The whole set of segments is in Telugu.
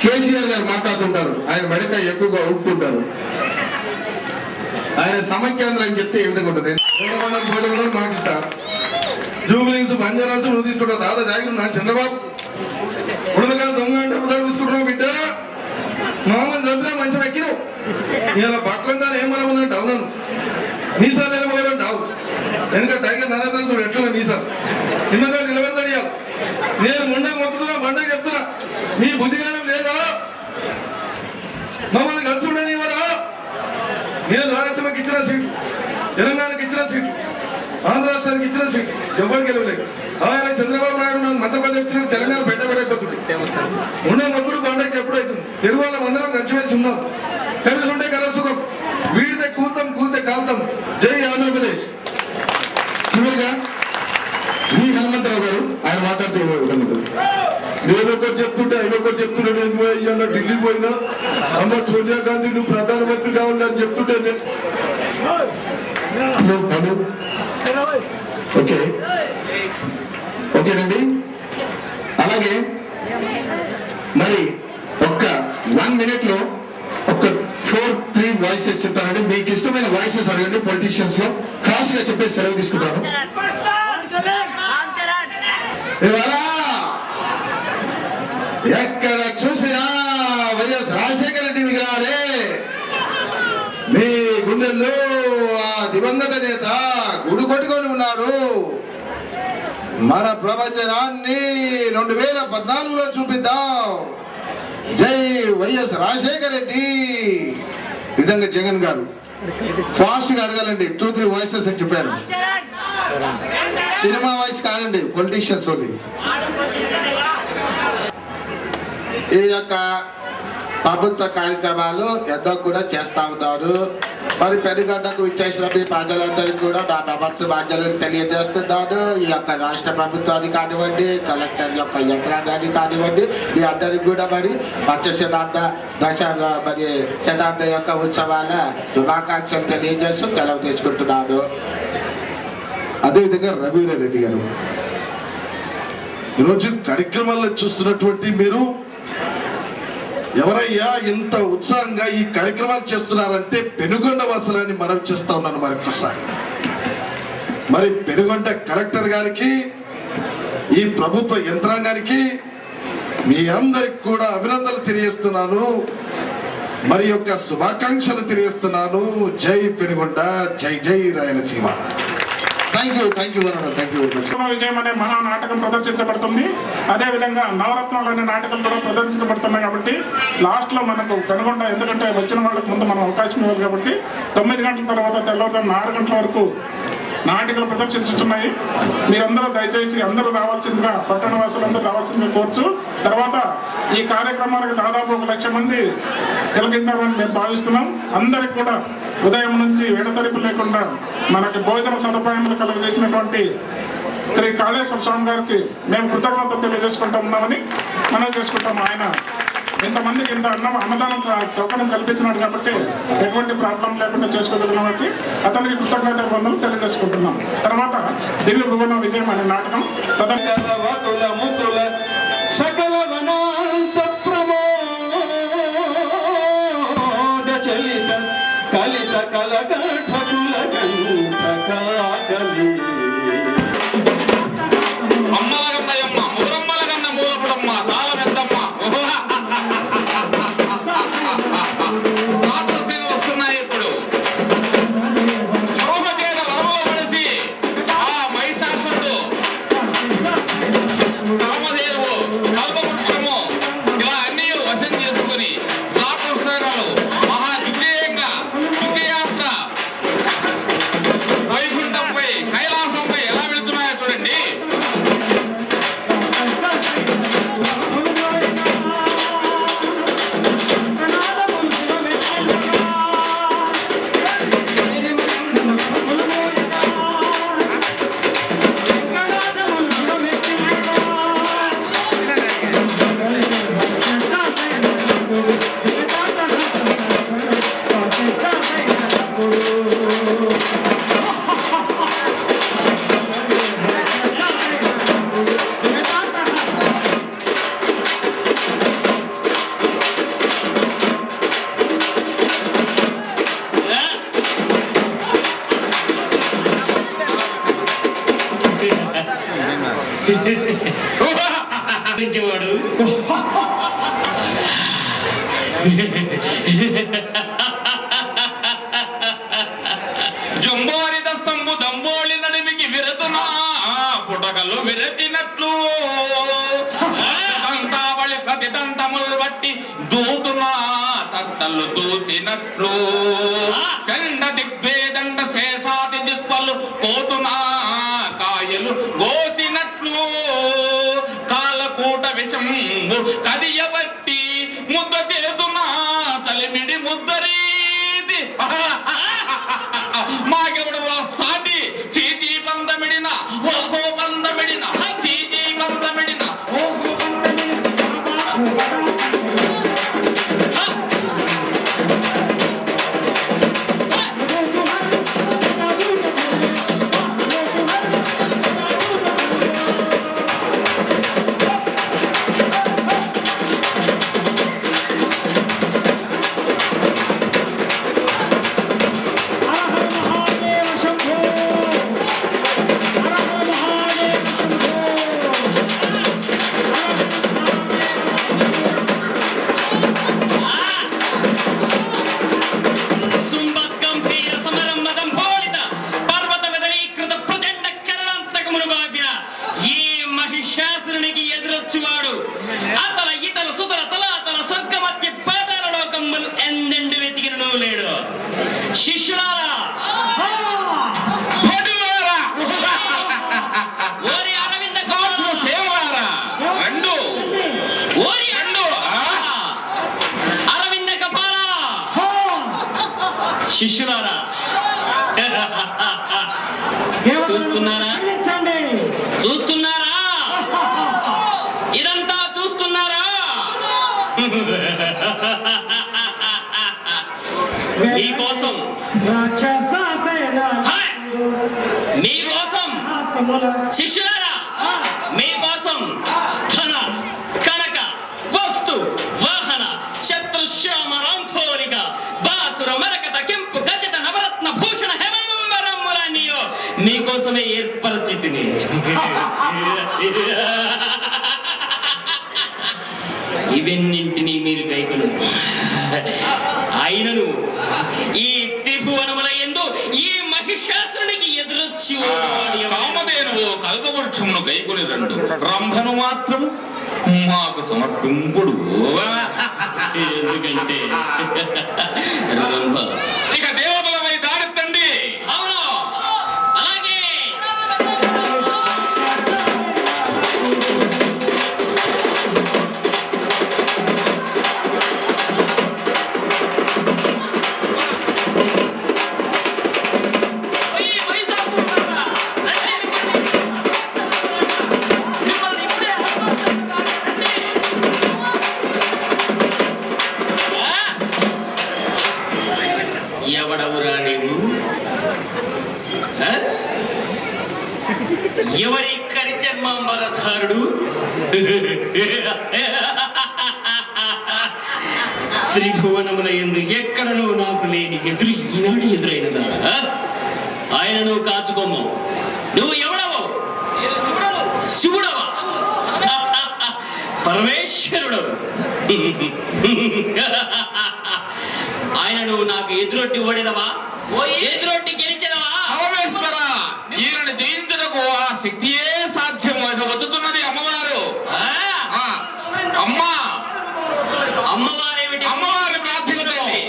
కేసీఆర్ గారు మాట్లాడుతుంటారు, ఆయన మెడక ఎక్కువగా ఊపుతుంటారు. ఆయన సమైక్యాంధ్ర అని చెప్తే ఏ విధంగా ఉంటుంది? మాకు ఇస్తారు జూబ్లీన్స్ బంజారాల్సి నువ్వు తీసుకుంటావు. దాదా జాగిరి నా చంద్రబాబు ఉడదగా దొంగ అంటే ఉదాహరణ తీసుకుంటున్నావు. బిడ్డ మామూలు చంపినా మంచి ఎక్కినావు. ఇలా పక్కన ఏమన్నా ఉందంటే డౌన్ నీసార్ నిలబోయాడు. వెనక టైగర్ నరేంద్ర ఎట్లా నీసార్ చిన్నగా నిలబెడతాడు. నేను ముండ మొక్కుతున్నా, బండకి చెప్తున్నా, మీ బుద్ధిగానం లేదా? మమ్మల్ని కలిసి ఉండనివరా? నేను రాయలసీమకి ఇచ్చిన సీటు, తెలంగాణకి ఇచ్చిన సీటు, ఆంధ్ర రాష్ట్రానికి ఇచ్చిన సీటు ఎవరికి గెలవలేదు. ఆయన చంద్రబాబు నాయుడు నాకు మధ్యప్రదేశ్ ఇచ్చిన తెలంగాణ పెట్టబడైపోతుంది. ఉన్న మొక్కుడు బండకి ఎప్పుడైతుంది? తెలుగు వాళ్ళం అందరం కలిసిమెలిసి ఉన్నాం. కలిసి ఉంటే కలసుఖం. వీడితే కూతాం, కూతే కాల్తాం. జై ఆంధ్రప్రదేశ్. చివరిగా మీ హనుమంతరావు గారు ఆయన మాట్లాడుతూ నేను ఒకటి చెప్తుంటే ఆయన ఒకటి చెప్తున్నాడు. ఎందుకు అయ్యాలో ఢిల్లీ పోయినా అమ్మ సోనియా గాంధీ నువ్వు ప్రధానమంత్రి కావాలని చెప్తుంటే ఓకే ఓకేనండి. అలాగే మరి ఒక్క 1 minute లో ఒక 4-3 వాయిసెస్ చెప్తానండి. మీకు ఇష్టమైన వాయిసెస్ అడగండి. పొలిటీషియన్స్ లో ఫాస్ట్ గా చెప్పేసి సెలవు తీసుకుంటాను. ఎక్కడ చూసినా వైఎస్ రాజశేఖర రెడ్డి విగ్రహాలే. మీ గుండెల్లో ఆ దివంగత నేత గుడి కొట్టుకొని ఉన్నాడు. మన ప్రపంచాన్ని 2014లో చూపిద్దాం. జై వైఎస్ రాజశేఖర రెడ్డి. విధంగా జగన్ గారు ఫాస్ట్ గా అడగాలండి. 2-3 వాయిసెస్ అని చెప్పారు. సినిమా వాయిస్ కాదండి, పొలిటీషియన్స్ ఓన్లీ. ఈ యొక్క ప్రభుత్వ కార్యక్రమాలు ఎన్నో కూడా చేస్తా ఉన్నారు. మరి పెనుగొండకు విచ్చేసిన ప్రజలందరికీ కూడా నా నమస్కారాలు తెలియజేస్తున్నాను. ఈ యొక్క రాష్ట్ర ప్రభుత్వాన్ని కానివ్వండి, కలెక్టర్ యొక్క యంత్రాంగాన్ని కానివ్వండి, మీ అందరికీ కూడా మరి శతాబ్ద యొక్క ఉత్సవాల శుభాకాంక్షలు తెలియజేస్తూ సెలవు తీసుకుంటున్నాను. అదేవిధంగా రఘువీరారెడ్డి గారు, ఈరోజు కార్యక్రమాల్లో చూస్తున్నటువంటి మీరు ఎవరయ్యా ఇంత ఉత్సాహంగా ఈ కార్యక్రమాలు చేస్తున్నారంటే పెనుగొండ వాసులని మనవి చేస్తా ఉన్నాను మరొకసారి. మరి పెనుగొండ కలెక్టర్ గారికి, ఈ ప్రభుత్వ యంత్రాంగానికి మీ అందరికి కూడా అభినందనలు తెలియజేస్తున్నాను. మరి యొక్క శుభాకాంక్షలు తెలియజేస్తున్నాను. జై పెనుగొండ, జై జై రాయలసీమ. విజయం అనే మహా నాటకం ప్రదర్శించబడుతుంది. అదేవిధంగా నవరత్నాలు అనే నాటకం కూడా ప్రదర్శించబడుతున్నాయి. కాబట్టి లాస్ట్ లో మనకు పెనుగొండ, ఎందుకంటే వచ్చిన వాళ్ళకి ముందు మనం అవకాశం ఇవ్వాలి కాబట్టి 9 గంటల తర్వాత తెల్లవారుజామున 6 గంటల వరకు నాటికలు ప్రదర్శించుతున్నాయి. మీరందరూ దయచేసి అందరూ రావాల్సిందిగా, పట్టణ వాసులందరూ రావాల్సిందిగా కోర్చు. తర్వాత ఈ కార్యక్రమానికి దాదాపు 1 లక్ష మంది కలిగిందామని మేము భావిస్తున్నాం. అందరికి కూడా ఉదయం నుంచి ఎడతెరిపి లేకుండా మనకి భోజన సదుపాయాలు కలుగజేసినటువంటి శ్రీ కాళేశ్వర స్వామి గారికి మేము కృతజ్ఞతలు తెలియజేసుకుంటూ ఉన్నామని మనం చేసుకుంటాము. ఆయన ఇంతమందికి ఇంత అన్నదానం సౌకర్యం కల్పించినాడు కాబట్టి ఎటువంటి ప్రాబ్లం లేకుండా చేసుకోగలిగిన బట్టి అతనికి కృతజ్ఞత వందలు తెలియజేసుకుంటున్నాం. తర్వాత దివ్య భువన విజయం అనే నాటకం సకల చలిత కలిత కలకఠకుల గంటకాకలి అమ్మల గన్నయమ్మ మూరమ్మల గన్న మూలపుడమ్మ తాళ పెద్దమ్మ రాక్షసీలు వస్తున్నాయి. ఇప్పుడు యోగచేత వరవలో పడిసి ఆ మహిషాసురుడు కామధేనువు కల్పవృక్షము ఇలా అన్ని వశం చేసుకుని రాక్షసేనలు మహా దివ్యంగా దివ్యయాత్ర వైకుంఠంపై కైలాస వాడు జంబోరి దస్తంబు దంబోళి నడిమికి విరతునా పుటకలు విరచినట్లు దంతావళి ప్రతి దంతములు బట్టి దూతునా తట్టలు దూసినట్లు చండ దిగ్వేదండ శేషాది దిక్పలు కోతునా కాయలు గోసినట్లు కాలకూట విషంబు కదియబట్టి ముద్ద చేతునా తలిమిడి ముద్దరీది మాకెవడు సాటి చీచీ బంధమిడిన ఓహో బంధమిడిన చీచీ బంధమిడిన ఓహో మహిషాసురునికి ఎదురొచ్చువాడు అతల ఇతల సుతల తలాతల స్వర్గమధ్య పాతాల లోకములు ఎందెండు వెతికినను లేడు. శిష్యులారా, ఓరి అరవింద సేవలారా, రెండు ఓరి రెండు అరవింద కపాల శిష్యులారా, చూస్తున్నారా చూస్తున్నారా ఇదంతా చూస్తున్నారా? మీకోసం మీకోసం శిష్యులారా, మీకోసం ధన కనక వస్తు వాహన శత్రుశ్యామ రాంథోరిక బాసుర మరకత కెంపు గజత నవరత్న భూషణ హేమంబరములన్నీయో మీకోసమే ఏర్పరచితిని. ఇవన్నింటినీ మీరు కైకొను. అయినను ఈ త్రిభువనముల యందు ఈ మహిషాసురునికి ఎదురొచ్చి కామధేనువు కల్పవృక్షమును కైకొని రండు, రంభను మాత్రం మాకు సమర్పింపుడు. ఎందుకంటే రంభ ఇక దేవతలపై దాడెత్తండి. అవును, అలాగే ఎవడవురా నీవు? ఎవరి కరిచర్మాంబరధారుడు? త్రిభువనముల యందు ఎక్కడనూ నాకు లేని ఎదురు ఈనాడు ఎదురైనదా? ఆయనను కాచుకోము. నువ్వు ఎవడవు? శివుడవా? పరమేశ్వరుడవు. ఆయనను నాకు ఎదురొట్టి ఓడినవా? ఎదురొట్టి గెలిచినవా? పరమేశ్వర, ఈయనను జయించుటకు ఆ శక్తియే సాధ్యము. వచ్చుతున్నది అమ్మవారు. అమ్మా, అమ్మవారేమిటి? అమ్మవారిని ప్రార్థించండి.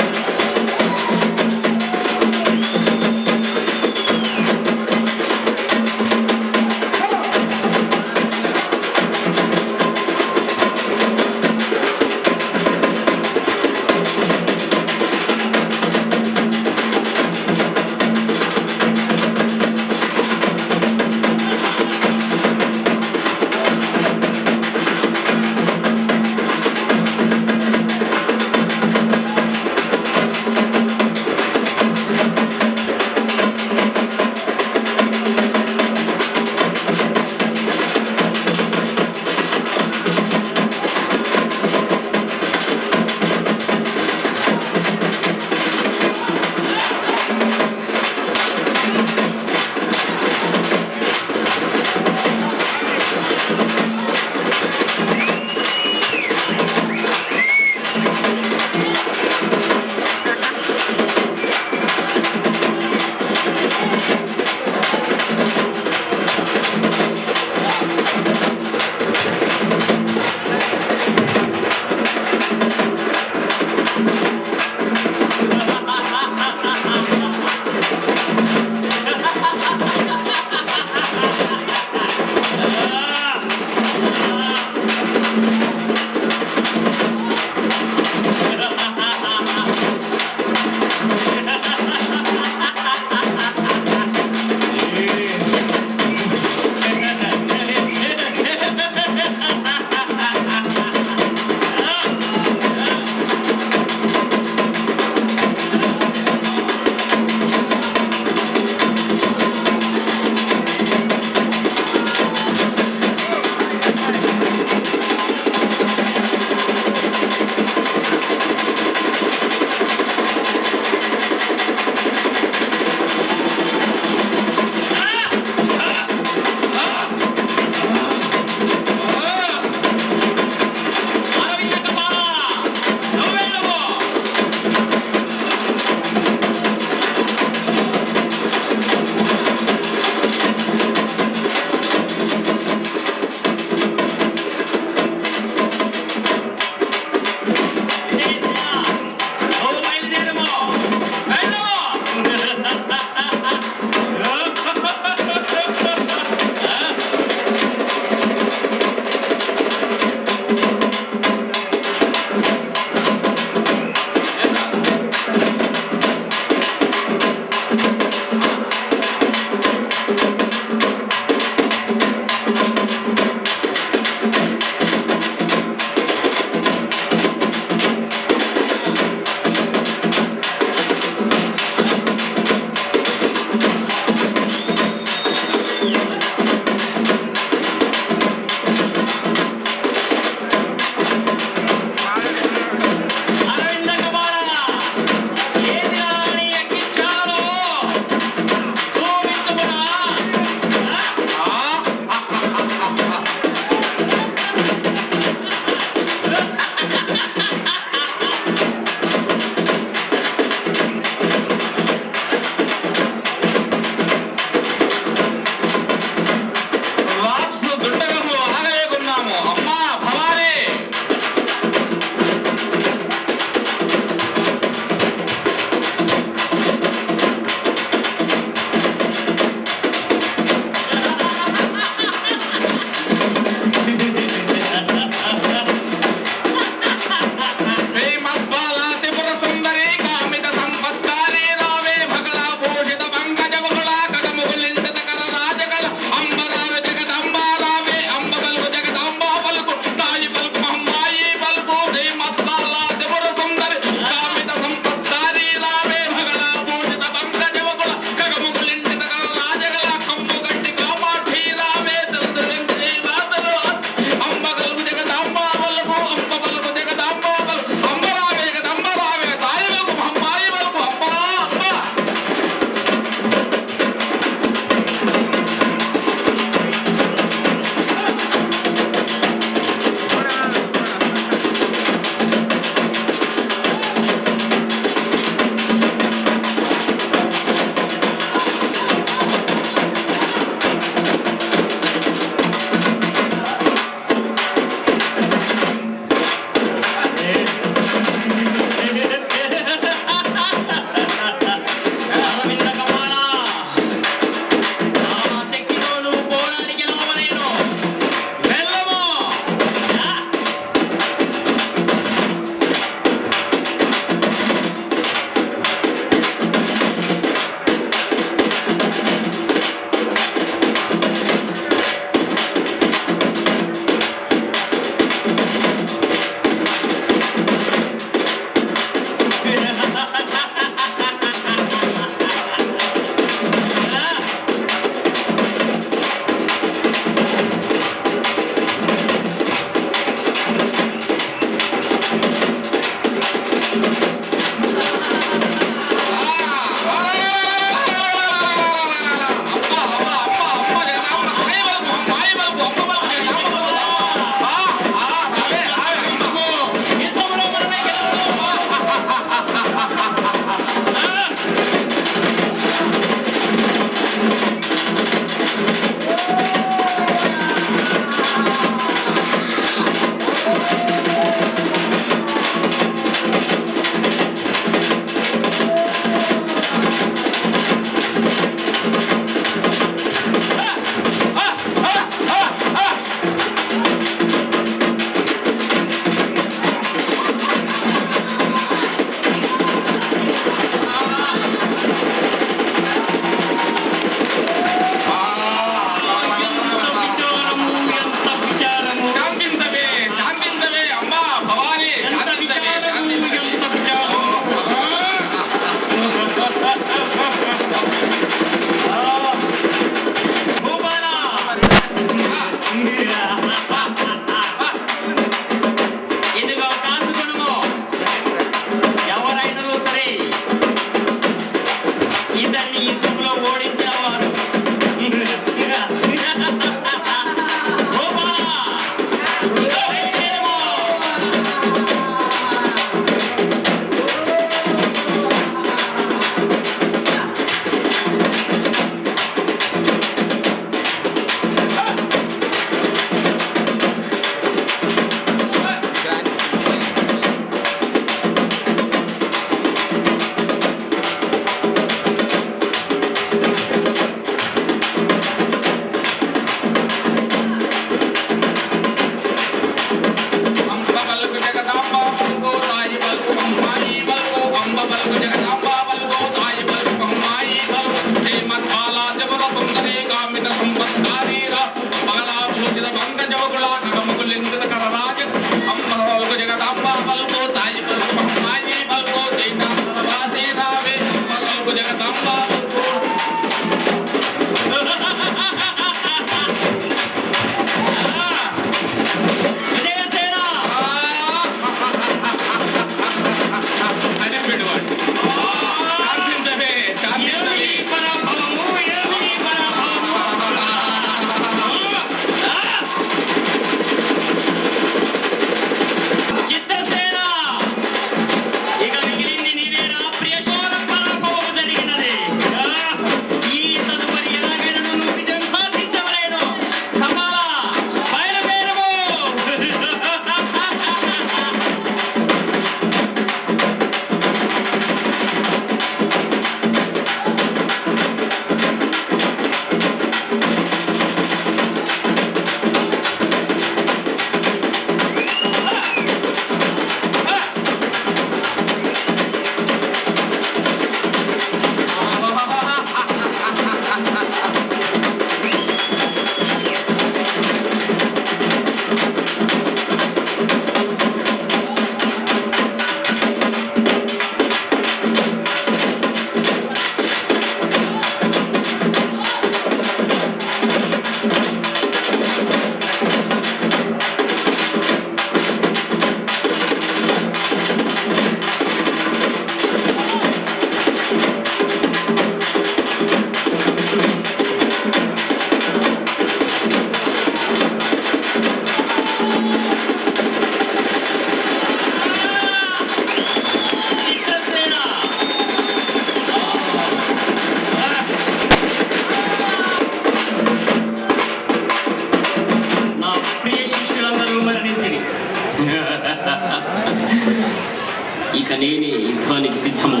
నేనే యుద్ధానికి సిద్ధము.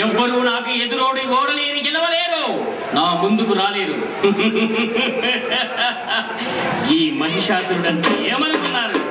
ఎవ్వరూ నాకు ఎదురోడి ఓడలేని గెలవలేరు, నా ముందుకు రాలేరు. ఈ మహిషాసురుడంటే ఏమనుకున్నారు?